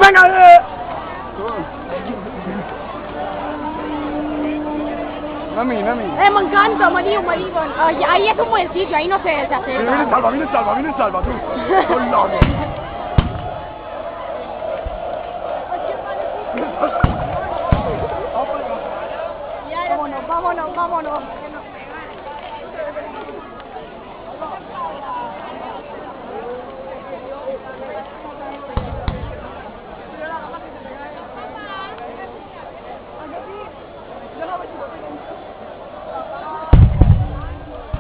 venga! Nami. Me encanta, me digo. Ahí es un buen sitio, ahí no se acerca. Viene salva, tú. Con loco. Vámonos.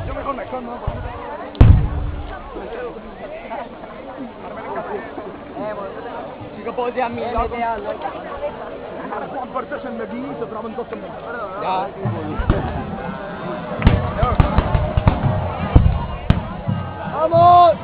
Yo mejor me escondo. Ci che poi ti ammiro. Juan Pertés en Medellín se traban dos en Ja. ¡Vamos!